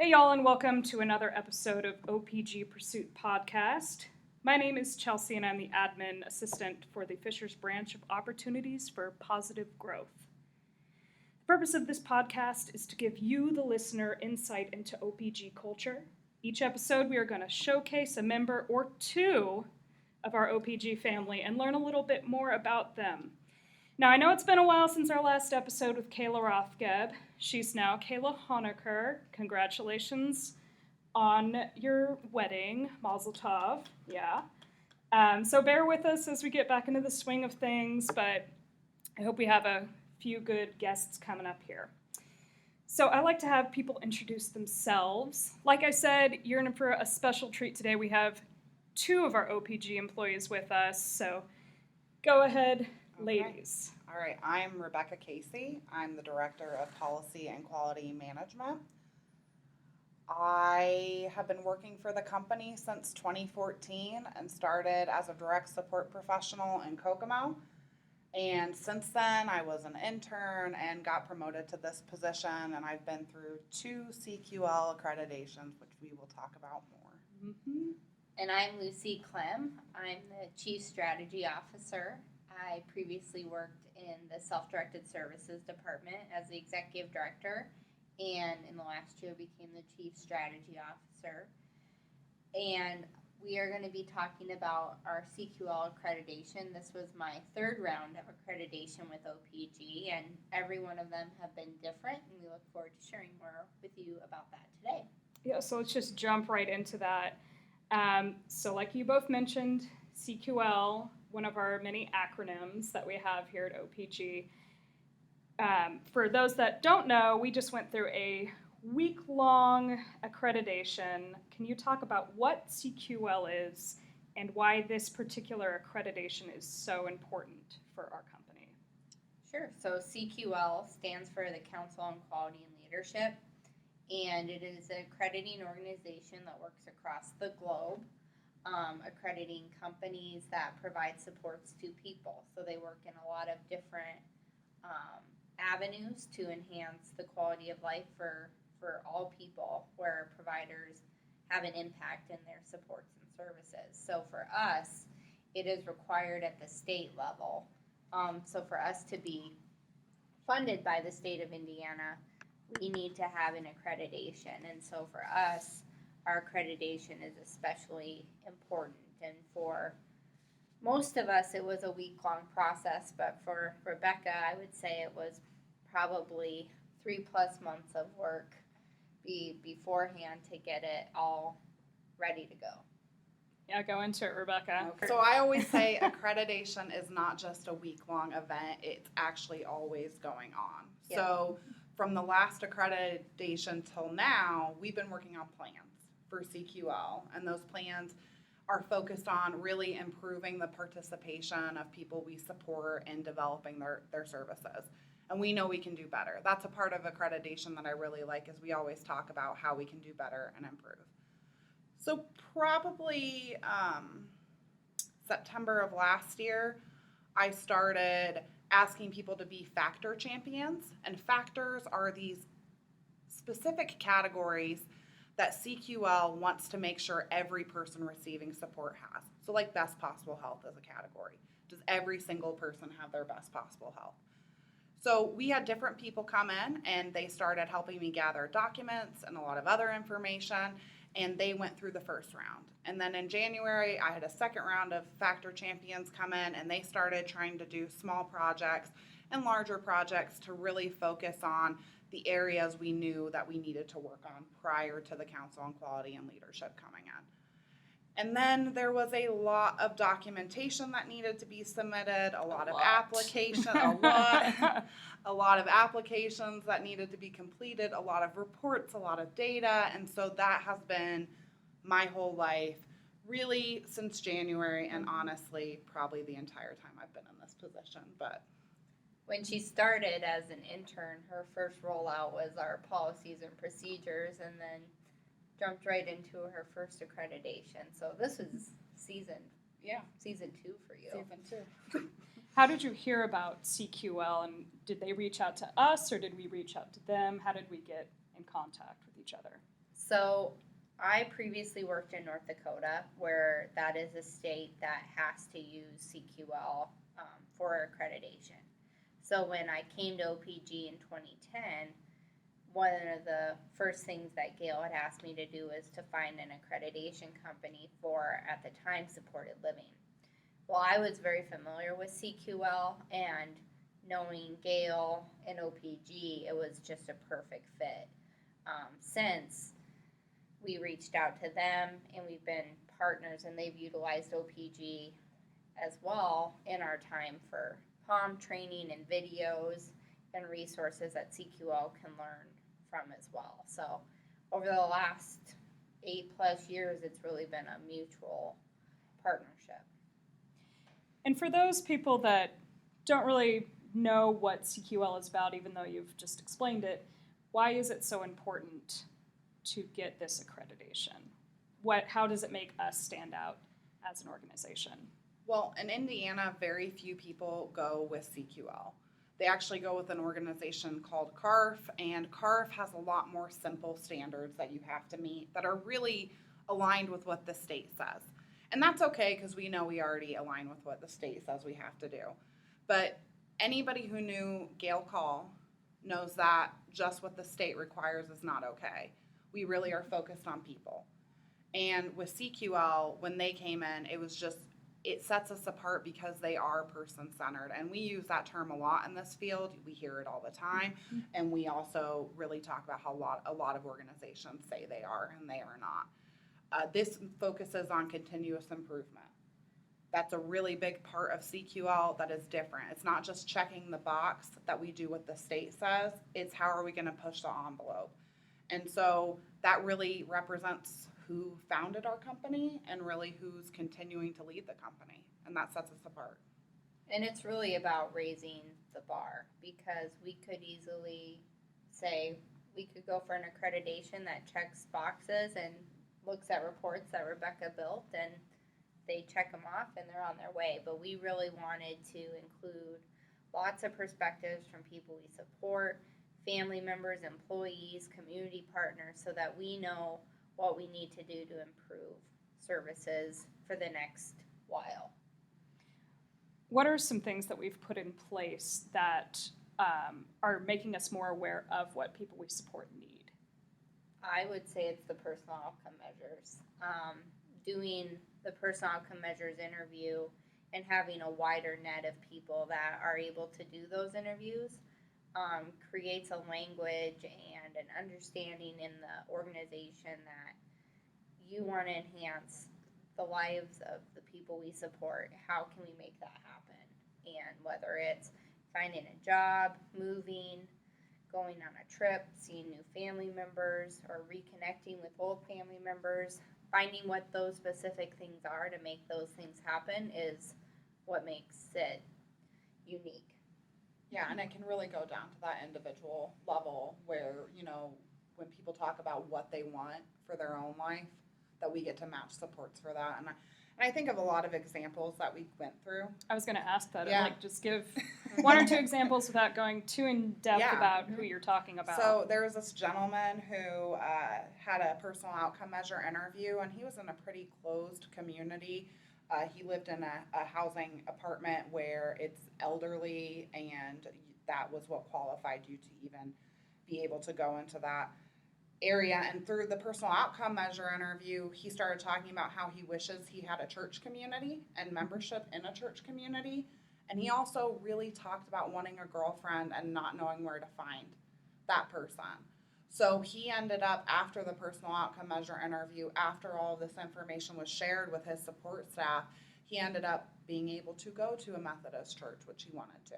Hey y'all, and welcome to another episode of OPG Pursuit Podcast. My name is Chelsea and I'm the admin assistant for the Fishers branch of Opportunities for Positive Growth. The purpose of this podcast is to give you, the listener, insight into OPG culture. Each episode we are going to showcase a member or two of our OPG family and learn a little bit more about them. Now, I know it's been a while since our last episode with Kayla Rothgeb. She's now Kayla Honecker. Congratulations on your wedding, Mazel Tov. Yeah. So bear with us as we get back into the swing of things, but I hope we have a few good guests coming up here. So I like to have people introduce themselves. Like I said, you're in for a special treat today. We have two of our OPG employees with us, so go ahead. Okay. Ladies. All right, I'm Rebecca Kasey. I'm the Director of Policy and Quality Management. I have been working for the company since 2014 and started as a direct support professional in Kokomo. And since then, I was an intern and got promoted to this position, and I've been through 2 CQL accreditations, which we will talk about more. Mm-hmm. And I'm Lucy Klym. I'm the Chief Strategy Officer. I previously worked in the Self-Directed Services Department as the Executive Director, and in the last year became the Chief Strategy Officer. And we are going to be talking about our CQL accreditation. This was my 3rd round of accreditation with OPG, and every one of them have been different, and we look forward to sharing more with you about that today. Yeah, so let's just jump right into that. So like you both mentioned, CQL, one of our many acronyms that we have here at OPG. For those that don't know, we just went through a week-long accreditation. Can you talk about what CQL is and why this particular accreditation is so important for our company? Sure. So CQL stands for the Council on Quality and Leadership, and it is an accrediting organization that works across the globe, accrediting companies that provide supports to people. So they work in a lot of different avenues to enhance the quality of life for all people, where providers have an impact in their supports and services. So for us, it is required at the state level. So for us to be funded by the state of Indiana, we need to have an accreditation. And so for us, our accreditation is especially important. And for most of us, it was a week-long process, but for Rebecca, I would say it was probably 3+ months of work beforehand to get it all ready to go. Yeah, go into it, Rebecca. Okay. So I always say accreditation is not just a week-long event, it's actually always going on. Yeah. So from the last accreditation till now, we've been working on plans for CQL, and those plans are focused on really improving the participation of people we support in developing their services. And we know we can do better. That's a part of accreditation that I really like, is we always talk about how we can do better and improve. So probably September of last year, I started asking people to be factor champions. And factors are these specific categories that CQL wants to make sure every person receiving support has. So like best possible health as a category. Does every single person have their best possible health? So we had different people come in, and they started helping me gather documents and a lot of other information, and they went through the first round. And then in January, I had a second round of factor champions come in, and they started trying to do small projects and larger projects to really focus on the areas we knew that we needed to work on prior to the Council on Quality and Leadership coming in. And then there was a lot of documentation that needed to be submitted, a lot of applications that needed to be completed, a lot of reports, a lot of data, and so that has been my whole life, really since January, and honestly, probably the entire time I've been in this position. But When she started as an intern, her first rollout was our policies and procedures, and then jumped right into her first accreditation. So this was season 2 for you. Season 2. How did you hear about CQL, and did they reach out to us, or did we reach out to them? How did we get in contact with each other? So I previously worked in North Dakota, where that is a state that has to use CQL for accreditation. So when I came to OPG in 2010, one of the first things that Gail had asked me to do was to find an accreditation company for, at the time, supported living. Well, I was very familiar with CQL, and knowing Gail and OPG, it was just a perfect fit. Since we reached out to them, and we've been partners, and they've utilized OPG as well in our time for POM training and videos and resources that CQL can learn from as well. So over the last 8+ years, it's really been a mutual partnership. And for those people that don't really know what CQL is about, even though you've just explained it, why is it so important to get this accreditation? How does it make us stand out as an organization? Well, in Indiana, very few people go with CQL. They actually go with an organization called CARF, and CARF has a lot more simple standards that you have to meet that are really aligned with what the state says. And that's okay, because we know we already align with what the state says we have to do. But anybody who knew Gail Call knows that just what the state requires is not okay. We really are focused on people. And with CQL, when they came in, it sets us apart because they are person-centered. And we use that term a lot in this field. We hear it all the time. And we also really talk about how a lot of organizations say they are, and they are not. This focuses on continuous improvement. That's a really big part of CQL that is different. It's not just checking the box that we do what the state says. It's how are we going to push the envelope. And so that really represents who founded our company and really who's continuing to lead the company. And that sets us apart. And it's really about raising the bar, because we could easily say we could go for an accreditation that checks boxes and looks at reports that Rebecca built, and they check them off and they're on their way. But we really wanted to include lots of perspectives from people we support, family members, employees, community partners, so that we know what we need to do to improve services for the next while. What are some things that we've put in place that are making us more aware of what people we support need? I would say it's the personal outcome measures. Doing the personal outcome measures interview and having a wider net of people that are able to do those interviews creates a language and an understanding in the organization that you want to enhance the lives of the people we support. How can we make that happen? And whether it's finding a job, moving, going on a trip, seeing new family members, or reconnecting with old family members, finding what those specific things are to make those things happen is what makes it unique. Yeah, and it can really go down to that individual level where, when people talk about what they want for their own life, that we get to match supports for that. And I think of a lot of examples that we went through. I was going to ask that. Yeah. Just give one or two examples without going too in depth Yeah. about who you're talking about. So there was this gentleman who had a personal outcome measure interview, and he was in a pretty closed community. He lived in a housing apartment where it's elderly, and that was what qualified you to even be able to go into that area. And through the personal outcome measure interview, he started talking about how he wishes he had a church community and membership in a church community. And he also really talked about wanting a girlfriend and not knowing where to find that person. So he ended up, after the personal outcome measure interview, after all this information was shared with his support staff, he ended up being able to go to a Methodist church, which he wanted to.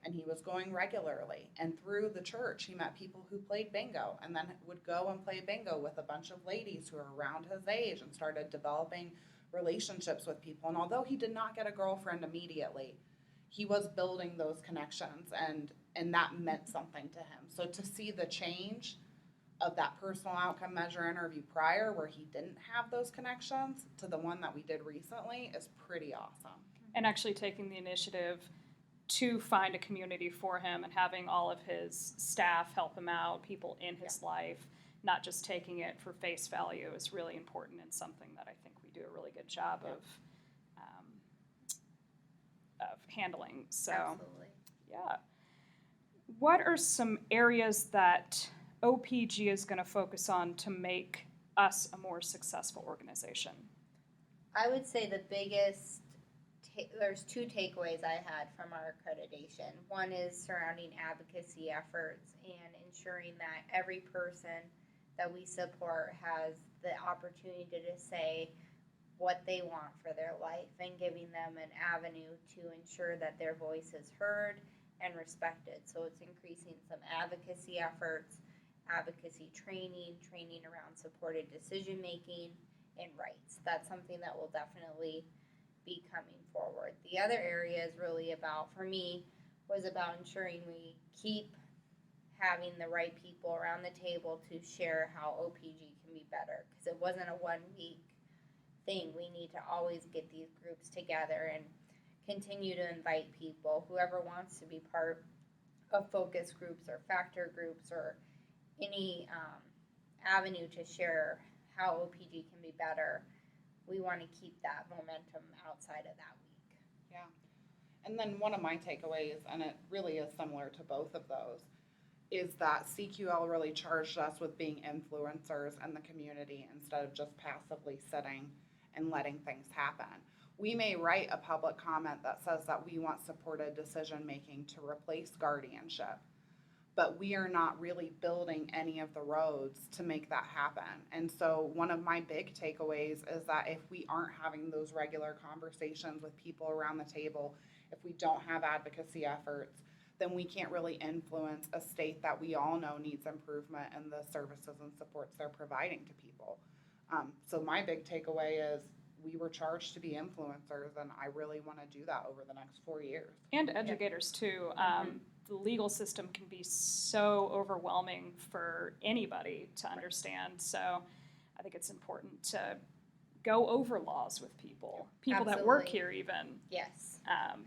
And he was going regularly. And through the church, he met people who played bingo, and then would go and play bingo with a bunch of ladies who were around his age, and started developing relationships with people. And although he did not get a girlfriend immediately, he was building those connections, and that meant something to him. So to see the change of that personal outcome measure interview prior, where he didn't have those connections, to the one that we did recently, is pretty awesome. And actually taking the initiative to find a community for him and having all of his staff help him out, people in his life, not just taking it for face value is really important and something that I think we do a really good job of handling. So, Absolutely. yeah. What are some areas that OPG is going to focus on to make us a more successful organization? I would say the biggest, there's two takeaways I had from our accreditation. One is surrounding advocacy efforts and ensuring that every person that we support has the opportunity to say what they want for their life and giving them an avenue to ensure that their voice is heard and respected. So it's increasing some advocacy efforts, advocacy training around supported decision making and rights. That's something that will definitely be coming forward. The other area is really about, for me, was about ensuring we keep having the right people around the table to share how OPG can be better, because it wasn't a 1 week thing. We need to always get these groups together and continue to invite people, whoever wants to be part of focus groups or factor groups or any avenue to share how OPG can be better. We want to keep that momentum outside of that week. Yeah. And then one of my takeaways, and it really is similar to both of those, is that CQL really charged us with being influencers in the community instead of just passively sitting and letting things happen. We may write a public comment that says that we want supported decision making to replace guardianship, but we are not really building any of the roads to make that happen. And so one of my big takeaways is that if we aren't having those regular conversations with people around the table, if we don't have advocacy efforts, then we can't really influence a state that we all know needs improvement in the services and supports they're providing to people. So my big takeaway is we were charged to be influencers, and I really want to do that over the next 4 years. And educators too. The legal system can be so overwhelming for anybody to understand. So I think it's important to go over laws with people that work Absolutely. here even. Yes,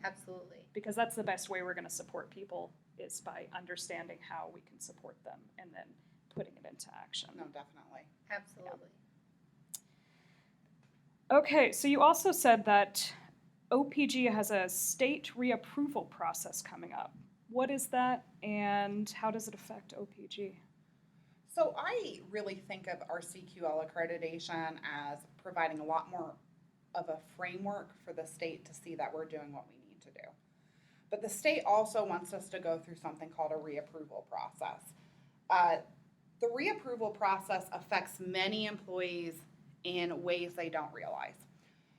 absolutely. Because that's the best way we're going to support people is by understanding how we can support them and then putting it into action. No, definitely. Absolutely. Okay, so you also said that OPG has a state reapproval process coming up. What is that, and how does it affect OPG? So I really think of our CQL accreditation as providing a lot more of a framework for the state to see that we're doing what we need to do. But the state also wants us to go through something called a reapproval process. The reapproval process affects many employees in ways they don't realize.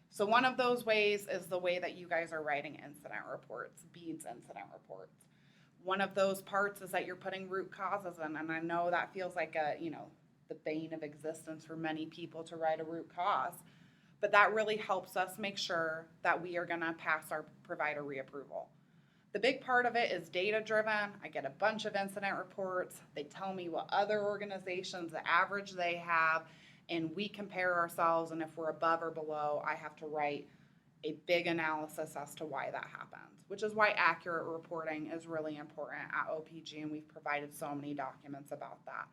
So one of those ways is the way that you guys are writing incident reports, BEADS incident reports. One of those parts is that you're putting root causes in, and I know that feels like the bane of existence for many people to write a root cause, but that really helps us make sure that we are going to pass our provider reapproval. The big part of it is data driven. I get a bunch of incident reports. They tell me what other organizations, the average they have, and we compare ourselves, and if we're above or below, I have to write a big analysis as to why that happens, which is why accurate reporting is really important at OPG, and we've provided so many documents about that.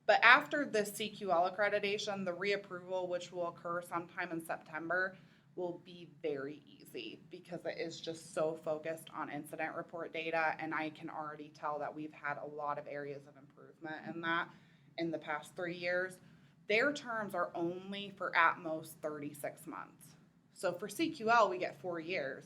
But after the CQL accreditation, the reapproval, which will occur sometime in September, will be very easy because it is just so focused on incident report data, and I can already tell that we've had a lot of areas of improvement in that in the past 3 years. Their terms are only for at most 36 months. So for CQL, we get 4 years.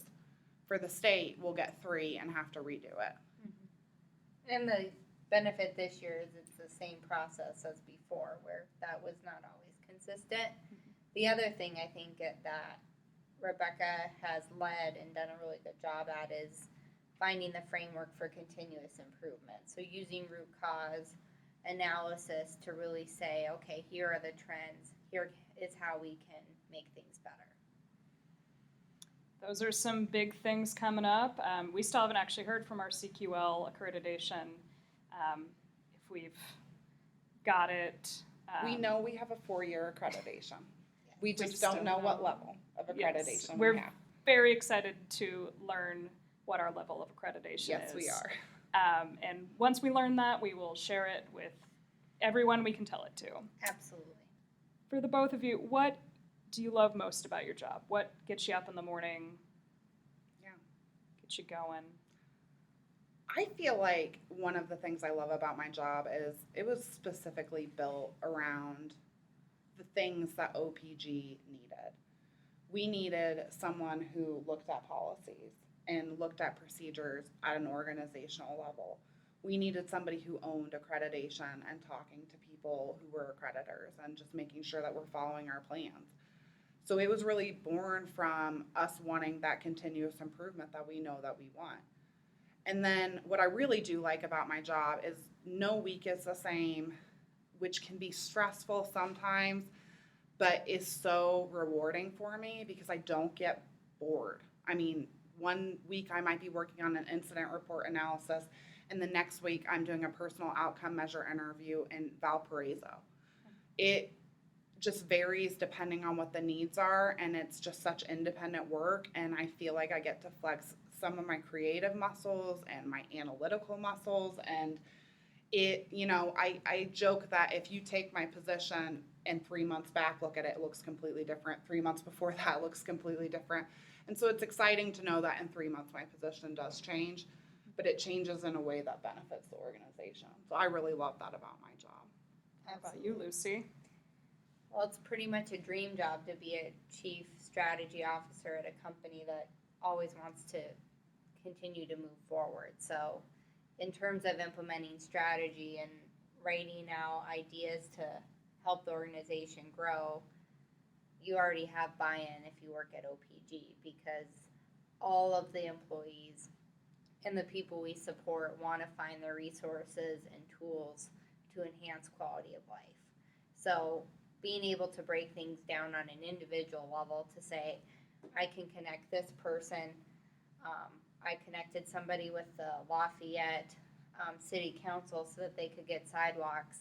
For the state, we'll get 3 and have to redo it. Mm-hmm. And the benefit this year is it's the same process as before, where that was not always consistent. Mm-hmm. The other thing I think that Rebecca has led and done a really good job at is finding the framework for continuous improvement. So using root cause analysis to really say, okay, here are the trends, here is how we can make things better. Those are some big things coming up. We still haven't actually heard from our CQL accreditation if we've got it. We know we have a 4-year accreditation. Yes. We just don't know what level of accreditation we're we have. Very excited to learn what our level of accreditation is. Yes, we are. And once we learn that, we will share it with everyone we can tell it to. Absolutely. For the both of you, what do you love most about your job? What gets you up in the morning? Yeah. Gets you going? I feel like one of the things I love about my job is it was specifically built around the things that OPG needed. We needed someone who looked at policies and looked at procedures at an organizational level. We needed somebody who owned accreditation and talking to people who were accreditors and just making sure that we're following our plans. So it was really born from us wanting that continuous improvement that we know that we want. And then what I really do like about my job is no week is the same, which can be stressful sometimes, but is so rewarding for me because I don't get bored. I mean, one week I might be working on an incident report analysis, and the next week I'm doing a personal outcome measure interview in Valparaiso. It just varies depending on what the needs are, and it's just such independent work, and I feel like I get to flex some of my creative muscles and my analytical muscles, and it, I joke that if you take my position and 3 months back, look at it, it looks completely different. 3 months before that looks completely different. And so it's exciting to know that in 3 months my position does change, but it changes in a way that benefits the organization. So I really love that about my job. How about you, Lucy? Well, it's pretty much a dream job to be a chief strategy officer at a company that always wants to continue to move forward. So in terms of implementing strategy and writing out ideas to help the organization grow, you already have buy-in if you work at OPG, because all of the employees and the people we support want to find the resources and tools to enhance quality of life. So being able to break things down on an individual level to say, I can connect this person. I connected somebody with the Lafayette City Council so that they could get sidewalks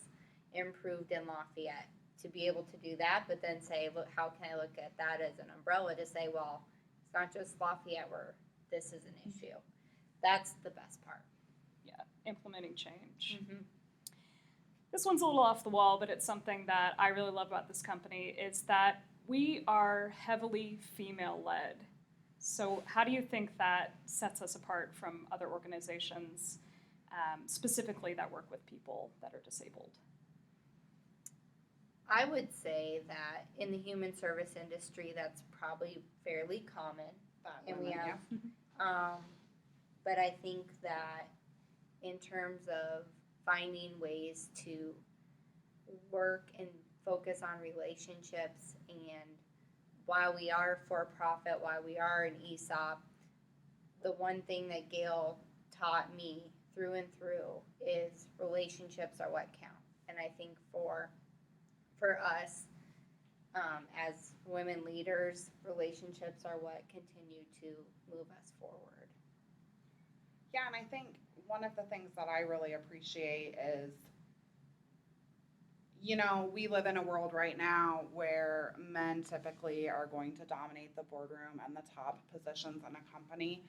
improved in Lafayette. To be able to do that, but then say, look, how can I look at that as an umbrella to say, well, it's not just Lafayette where this is an issue. That's the best part. Yeah, implementing change. Mm-hmm. This one's a little off the wall, but it's something that I really love about this company is that we are heavily female-led. So how do you think that sets us apart from other organizations, specifically that work with people that are disabled? I would say that in the human service industry, that's probably fairly common. And we have, but I think that in terms of finding ways to work and focus on relationships, and while we are for-profit, while we are an ESOP, the one thing that Gail taught me through and through is relationships are what count. And I think for us, as women leaders, relationships are what continue to move us forward. Yeah, and I think one of the things that I really appreciate is, we live in a world right now where men typically are going to dominate the boardroom and the top positions in a company.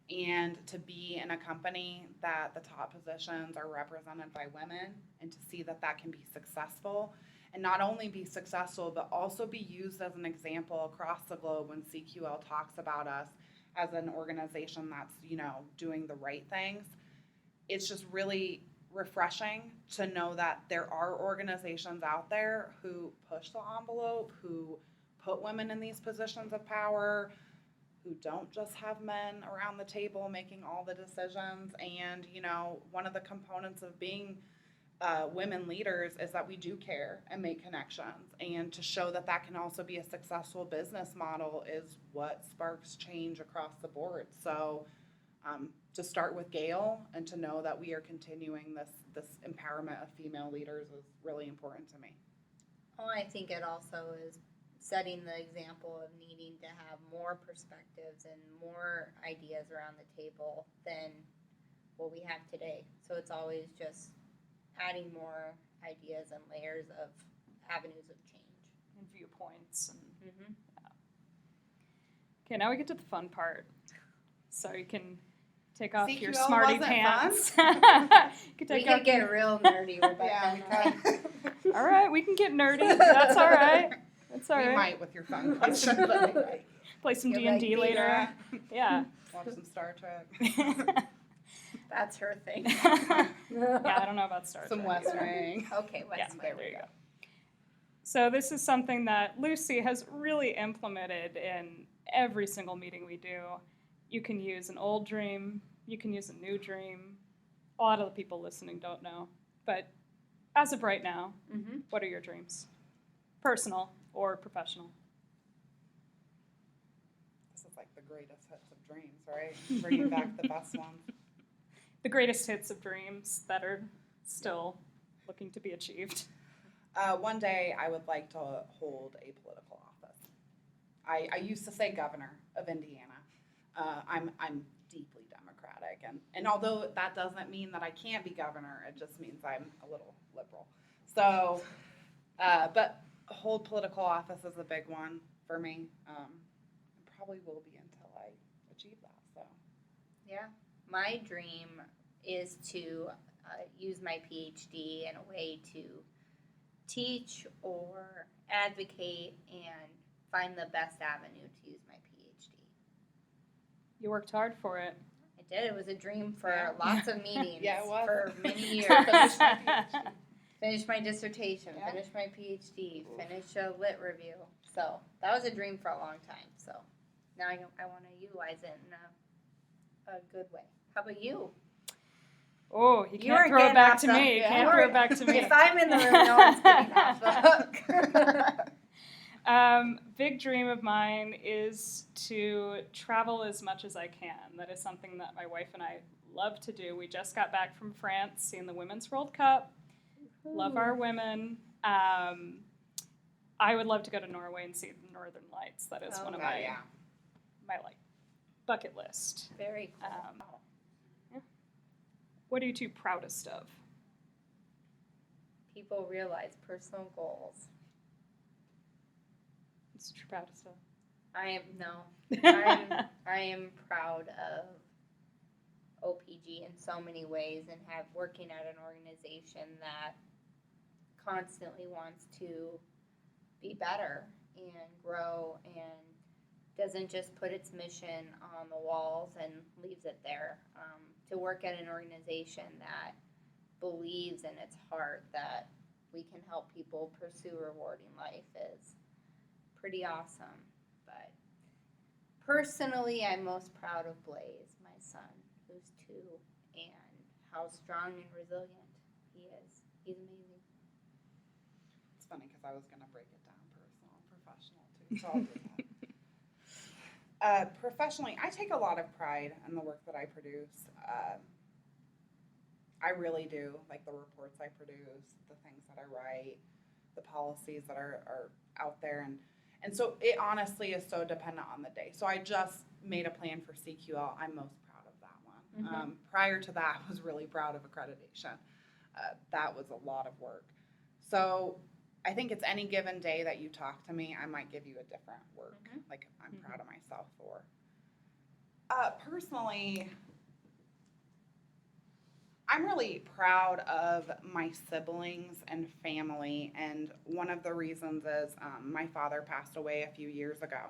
And to be in a company that the top positions are represented by women, and to see that that can be successful, and not only be successful, but also be used as an example across the globe when CQL talks about us as an organization that's, doing the right things. It's just really refreshing to know that there are organizations out there who push the envelope, who put women in these positions of power, who don't just have men around the table making all the decisions. And, one of the components of being women leaders is that we do care and make connections, and to show that that can also be a successful business model is what sparks change across the board. So to start with Gail and to know that we are continuing this empowerment of female leaders is really important to me. Well, I think it also is setting the example of needing to have more perspectives and more ideas around the table than what we have today. So it's always just adding more ideas and layers of avenues of change. And viewpoints. And, Mm-hmm. yeah. Okay, now we get to the fun part. So you can Take off your CQL smarty wasn't pants. We Take could off get real nerdy, Rebecca. Yeah, we and I. could. All right, we can get nerdy. That's all right. That's all We right. might with your fun questions, but we might. Play some You'll D&D be like, later. Yeah. Watch some Star Trek. That's her thing. Yeah, I don't know about Star Some Trek West either. Wing. Okay, West Yeah, Wing. there we go. So this is something that Lucy has really implemented in every single meeting we do. You can use an old dream. You can use a new dream. A lot of the people listening don't know. But as of right now, Mm-hmm. what are your dreams? Personal or professional? This is like the greatest hits of dreams, right? Bringing back the best ones. The greatest hits of dreams that are still looking to be achieved. One day I would like to hold a political office. I used to say governor of Indiana. I'm deeply Democratic, and although that doesn't mean that I can't be governor, it just means I'm a little liberal. So, but hold political office is a big one for me. Probably will be until I achieve that. So, Yeah. My dream is to use my PhD in a way to teach or advocate and find the best avenue to use my PhD. You worked hard for it. I did. It was a dream for Yeah. lots of meetings Yeah, it was. for many years. Finish my dissertation, Yeah. finish my PhD, finish a lit review. So that was a dream for a long time. So now I want to utilize it in a good way. How about you? Oh, you You can't aren't throw it getting back off to the- me. You yeah. can't You throw it aren't- back to me. If I'm in the room, no one's getting off the hook. Big dream of mine is to travel as much as I can. That is something that my wife and I love to do. We just got back from France, seeing the Women's World Cup. Love our women. I would love to go to Norway and see the Northern Lights. That is one of my yeah. like bucket list. Very cool. What are you two proudest of? People realize personal goals. What's your proudest of? I am proud of OPG in so many ways and have working at an organization that constantly wants to be better and grow and doesn't just put its mission on the walls and leaves it there. To work at an organization that believes in its heart that we can help people pursue a rewarding life is pretty awesome. But personally, I'm most proud of Blaze, my son, who's 2, and how strong and resilient he is. He's amazing. It's funny because I was going to break it down personal and professional too, so I'll do that. Professionally, I take a lot of pride in the work that I produce. I really do, like the reports I produce, the things that I write, the policies that are out there. And so it honestly is so dependent on the day. So I just made a plan for CQL. I'm most proud of that one. Mm-hmm. Prior to that, I was really proud of accreditation. That was a lot of work. So I think it's any given day that you talk to me, I might give you a different work, like I'm proud of myself for. Personally, I'm really proud of my siblings and family, and one of the reasons is my father passed away a few years ago.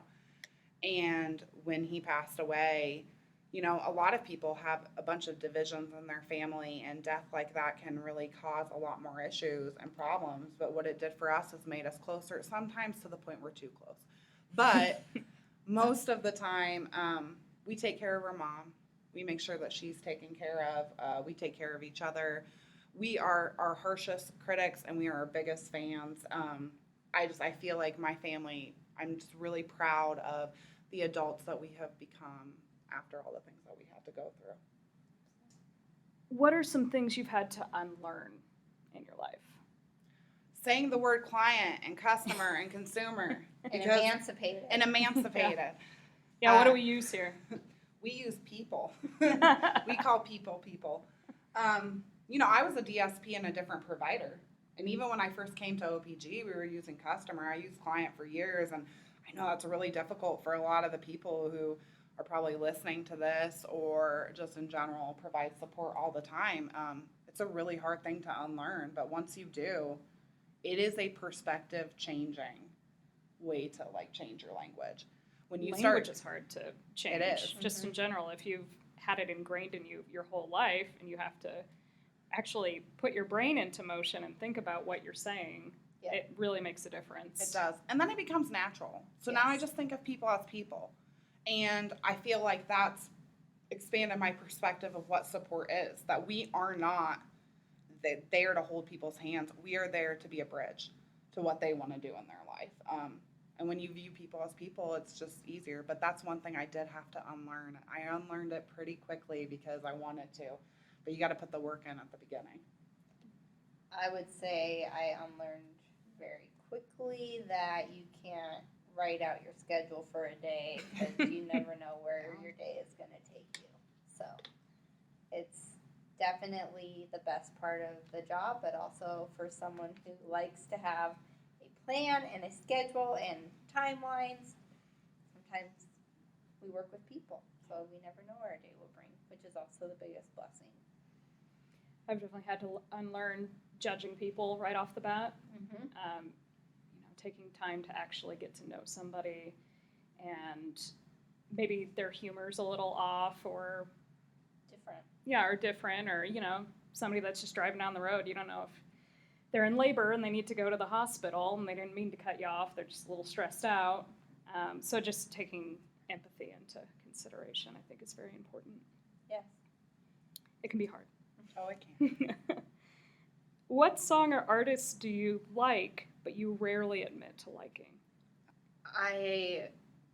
And when he passed away, you know, a lot of people have a bunch of divisions in their family, and death like that can really cause a lot more issues and problems. But what it did for us is made us closer, sometimes to the point we're too close. But most of the time, we take care of our mom. We make sure that she's taken care of. We take care of each other. We are our harshest critics, and we are our biggest fans. I feel like my family, I'm just really proud of the adults that we have become after all the things that we had to go through. What are some things you've had to unlearn in your life? Saying the word client and customer and consumer. And emancipated. And emancipated. Yeah, what do we use here? We use people. We call people. You know, I was a DSP and a different provider. And even when I first came to OPG, we were using customer. I used client for years. And I know that's really difficult for a lot of the people who are probably listening to this or just in general provide support all the time. It's a really hard thing to unlearn, but once you do, it is a perspective changing way to like change your language. When you Language is hard to change. It is. Just in general, if you've had it ingrained in you your whole life and you have to actually put your brain into motion and think about what you're saying, Yeah. it really makes a difference. It does. And then it becomes natural. So now I just think of people as people. And I feel like that's expanded my perspective of what support is. That we are not there to hold people's hands. We are there to be a bridge to what they want to do in their life. And when you view people as people, it's just easier. But that's one thing I did have to unlearn. I unlearned it pretty quickly because I wanted to. But you got to put the work in at the beginning. I would say I unlearned very quickly that you can't write out your schedule for a day because you never know where your day is going to take you. So it's definitely the best part of the job, but also for someone who likes to have a plan and a schedule and timelines, sometimes we work with people, so we never know where our day will bring, which is also the biggest blessing. I've definitely had to unlearn judging people right off the bat. Mm-hmm. Taking time to actually get to know somebody, and maybe their humor's a little off, or different, or somebody that's just driving down the road. You don't know if they're in labor and they need to go to the hospital, and they didn't mean to cut you off. They're just a little stressed out. So just taking empathy into consideration, I think, is very important. Yes. It can be hard. Oh, I can. What song or artist do you like, but you rarely admit to liking?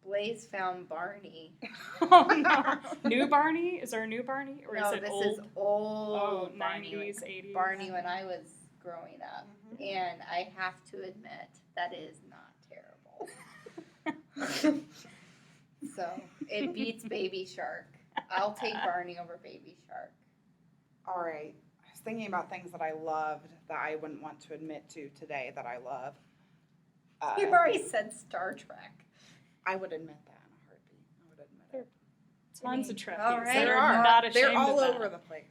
Blaze found Barney. Oh, no. New Barney? Is there a new Barney? Or No, is it this old? is old Barney, Barney. 90s, 80s? Barney when I was growing up. And I have to admit, that is not terrible. So, it beats Baby Shark. I'll take Barney over Baby Shark. All right. I was thinking about things that I loved that I wouldn't want to admit to today that I love. You've already said Star Trek. I would admit that in a heartbeat. I would admit it. Tons of Trekkies. All right. They're not ashamed They're all of that. over the place.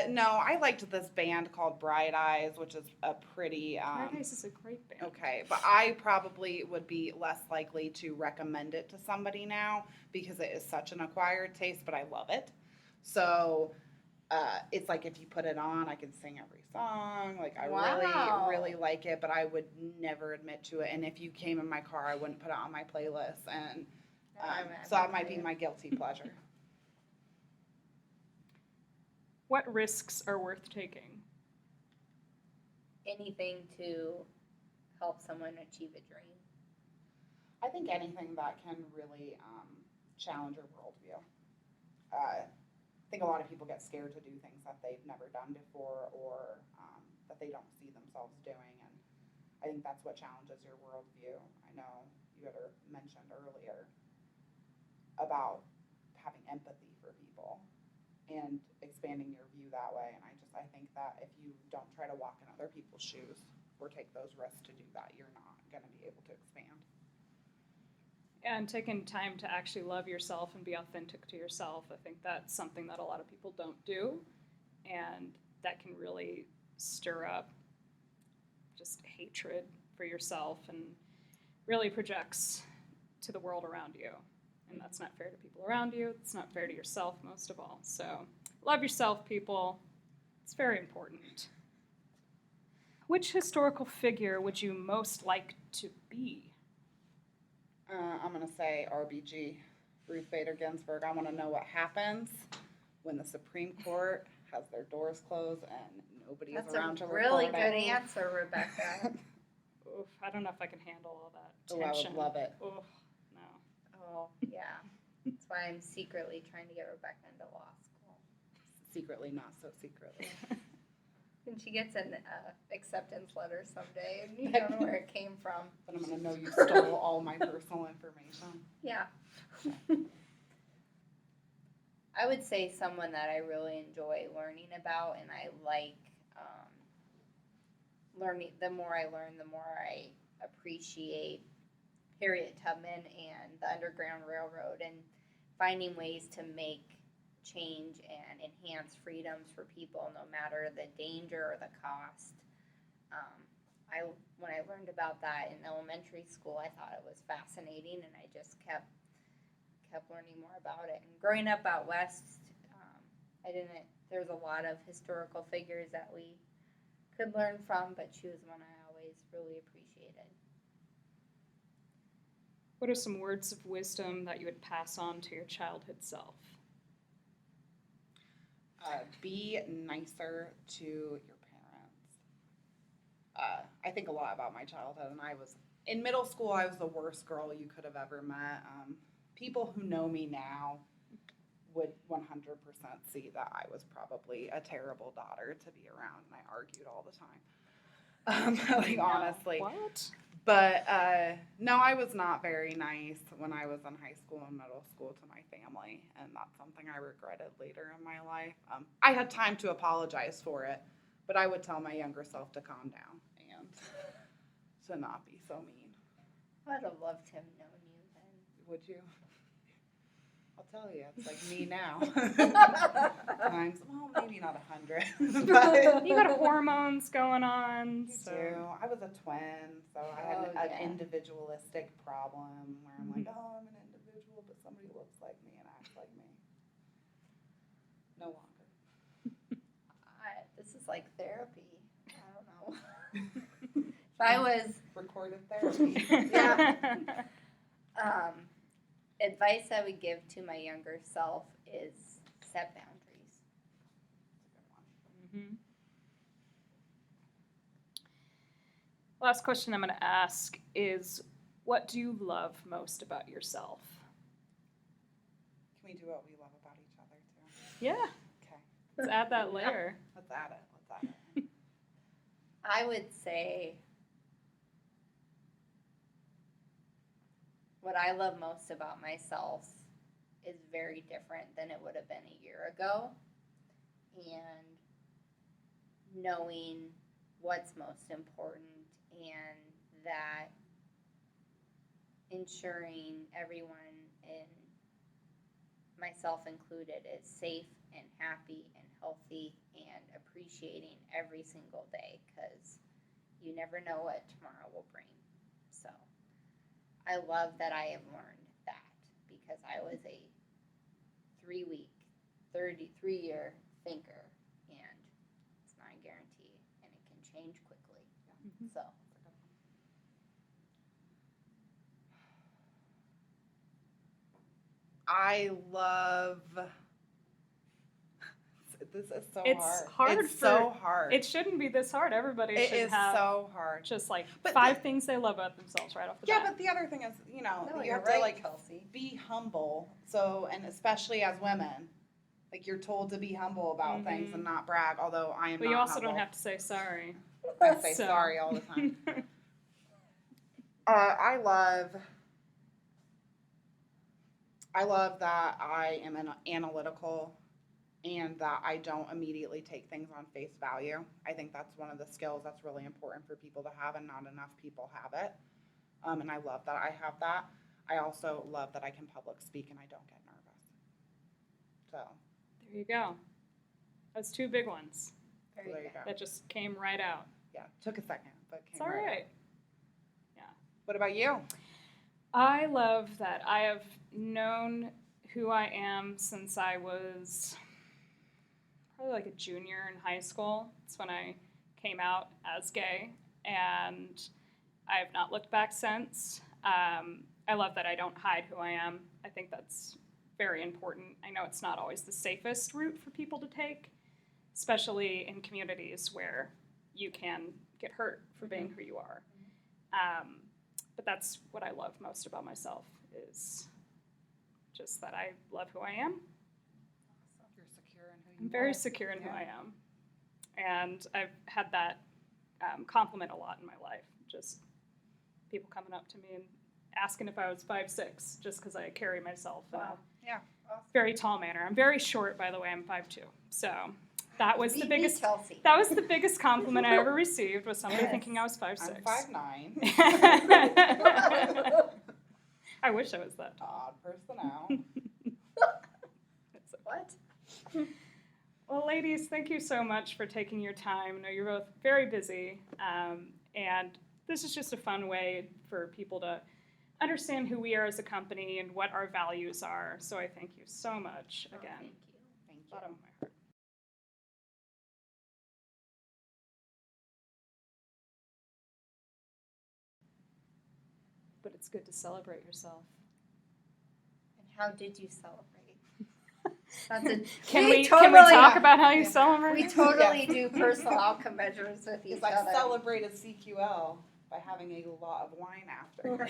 No, I liked this band called Bright Eyes, which is a pretty... Bright Eyes is a great band. Okay, but I probably would be less likely to recommend it to somebody now because it is such an acquired taste, but I love it. So it's like if you put it on, I can sing every song. Like I really like it, but I would never admit to it. And if you came in my car, I wouldn't put it on my playlist. And so that might be my guilty pleasure. What risks are worth taking? Anything to help someone achieve a dream. I think anything that can really challenge your worldview. I think a lot of people get scared to do things that they've never done before or that they don't see themselves doing. And I think that's what challenges your worldview. I know you had mentioned earlier about having empathy for people and expanding your view that way. And I think that if you don't try to walk in other people's shoes or take those risks to do that, you're not going to be able to expand. And taking time to actually love yourself and be authentic to yourself, I think that's something that a lot of people don't do, and that can really stir up just hatred for yourself and really projects to the world around you. And that's not fair to people around you. It's not fair to yourself, most of all. So love yourself, people. It's very important. Which historical figure would you most like to be? I'm going to say RBG, Ruth Bader Ginsburg. I want to know what happens when the Supreme Court has their doors closed and nobody is around to record it. That's a really good answer, Rebecca. Oof, I don't know if I can handle all that Oh, I tension. would love it. Oof, no. Oh, yeah. That's why I'm secretly trying to get Rebecca into law school. Secretly, not so secretly. And she gets an acceptance letter someday, and you don't know where it came from. But I'm going to know you stole all my personal information. Yeah. I would say someone that I really enjoy learning about, and I like learning. The more I learn, the more I appreciate Harriet Tubman and the Underground Railroad, and finding ways to make change and enhance freedoms for people, no matter the danger or the cost. When I learned about that in elementary school, I thought it was fascinating, and I just kept learning more about it. And growing up out west, there's a lot of historical figures that we could learn from, but she was one I always really appreciated. What are some words of wisdom that you would pass on to your childhood self? Be nicer to your parents. I think a lot about my childhood, and in middle school, I was the worst girl you could have ever met. People who know me now would 100% see that I was probably a terrible daughter to be around, and I argued all the time. Honestly. What? But no, I was not very nice when I was in high school and middle school to my family, and that's something I regretted later in my life. I had time to apologize for it, but I would tell my younger self to calm down and to not be so mean. I'd have loved to have known you then. Would you? I'll tell you, it's like me now. Times, well, maybe not 100. But You got hormones going on. you So. do. I was a twin, so I had an individualistic problem where I'm like, oh, I'm an individual, but somebody looks like me and acts like me. No longer. This is like therapy. I don't know. If I was Recorded therapy. Yeah. Advice I would give to my younger self is set boundaries. Mm-hmm. Last question I'm going to ask is, what do you love most about yourself? Can we do what we love about each other too? Yeah, Okay. let's add that layer. Let's add it. I would say what I love most about myself is very different than it would have been a year ago. And knowing what's most important, and that ensuring everyone, and myself included, is safe and happy and healthy, and appreciating every single day, because you never know what tomorrow will bring. So I love that I have learned that, because I was a 33-year thinker, and it's not a guarantee, and it can change quickly. Mm-hmm. So I love. This is so It's hard. hard It's for- so hard. It shouldn't be this hard. Everybody It should is have so hard. just like But 5 things they love about themselves right off the Yeah, bat. but the other thing is, you no, you you're have right, to like Kelsey. be humble. So, and especially as women, like you're told to be humble about things and not brag. Although I am But not you also humble. don't have to say sorry. I say So. sorry all the time. I love that I am analytical, and that I don't immediately take things on face value. I think that's one of the skills that's really important for people to have, and not enough people have it. And I love that I have that. I also love that I can public speak and I don't get nervous. So There you go. That's 2 big ones there you go. that just came right out. Yeah, took a second, but came It's all right out. right. Yeah. What about you? I love that I have known who I am since I was probably like a junior in high school. It's when I came out as gay, and I have not looked back since. I love that I don't hide who I am. I think that's very important. I know it's not always the safest route for people to take, especially in communities where you can get hurt for being who you are. But that's what I love most about myself, is just that I love who I am. You're secure in who you I'm very are. secure in who Yeah. I am. And I've had that compliment a lot in my life. Just people coming up to me and asking if I was 5'6", just because I carry myself in a Yeah. very tall manner. I'm very short, by the way. I'm 5'2". So that was the Beat me, biggest. Kelsey. That was the biggest compliment I ever received, was somebody Yes. thinking I was 5'6". I'm 5'9". I wish I was that. Odd personnel. What? Well, ladies, thank you so much for taking your time. I know you're both very busy, and this is just a fun way for people to understand who we are as a company and what our values are. So I thank you so much again. Thank you. Thank you. Bottom of my heart. But it's good to celebrate yourself. And how did you celebrate? That's a, Can we totally, talk about how you Yeah. celebrate? We totally do personal outcome measures with each Because I other. celebrated CQL by having a lot of wine after.